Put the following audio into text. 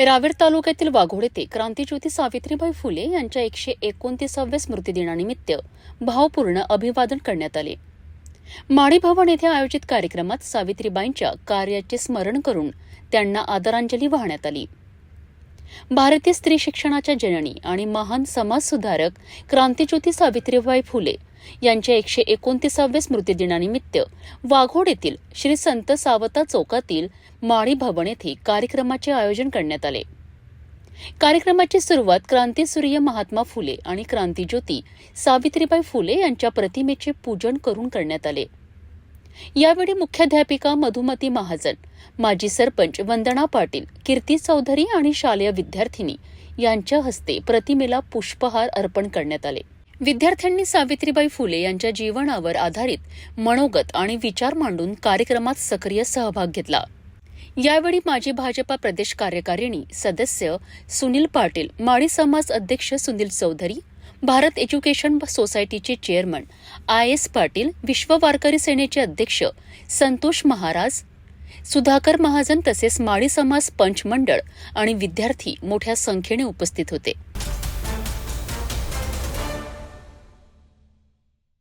रावेर तालुक्यातील वाघोड येथे क्रांतीज्योती सावित्रीबाई फुले यांच्या 129व्या स्मृतिदिनानिमित्त भावपूर्ण अभिवादन करण्यात आले। माडी भवन येथे आयोजित कार्यक्रमात सावित्रीबाईंच्या कार्याचे स्मरण करून त्यांना आदरांजली वाहण्यात आली। भारतीय स्त्री शिक्षणाच्या जननी आणि महान समाजसुधारक क्रांतीज्योती सावित्रीबाई फुले यांच्या 129व्या स्मृतिदिनानिमित्त वाघोड येथील श्री संत सावता चौकातील माडी भवन येथे कार्यक्रमाचे आयोजन करण्यात आले। कार्यक्रमाची सुरुवात क्रांतीसूर्य महात्मा फुले आणि क्रांतीज्योती सावित्रीबाई फुले यांच्या प्रतिमेचे पूजन करून करण्यात आले। यावेळी मुख्याध्यापिका मधुमती महाजन, माजी सरपंच वंदना पाटील, कीर्ती चौधरी आणि शालेय विद्यार्थिनी यांच्या हस्ते प्रतिमेला पुष्पहार अर्पण करण्यात आले। विद्यार्थ्यांनी सावित्रीबाई फुले यांच्या जीवनावर आधारित मनोगत आणि विचार मांडून कार्यक्रमात सक्रिय सहभाग घेतला। यावेळी माजी भाजपा प्रदेश कार्यकारिणी सदस्य सुनील पाटील, माडी समाज अध्यक्ष सुनील चौधरी, भारत एज्युकेशन सोसायटीचे चेअरमन IS पाटील, विश्व वारकरी सेनेचे अध्यक्ष संतोष महाराज, सुधाकर महाजन तसेच माडी समाज पंच मंडळ आणि विद्यार्थी मोठ्या संख्येने उपस्थित होते।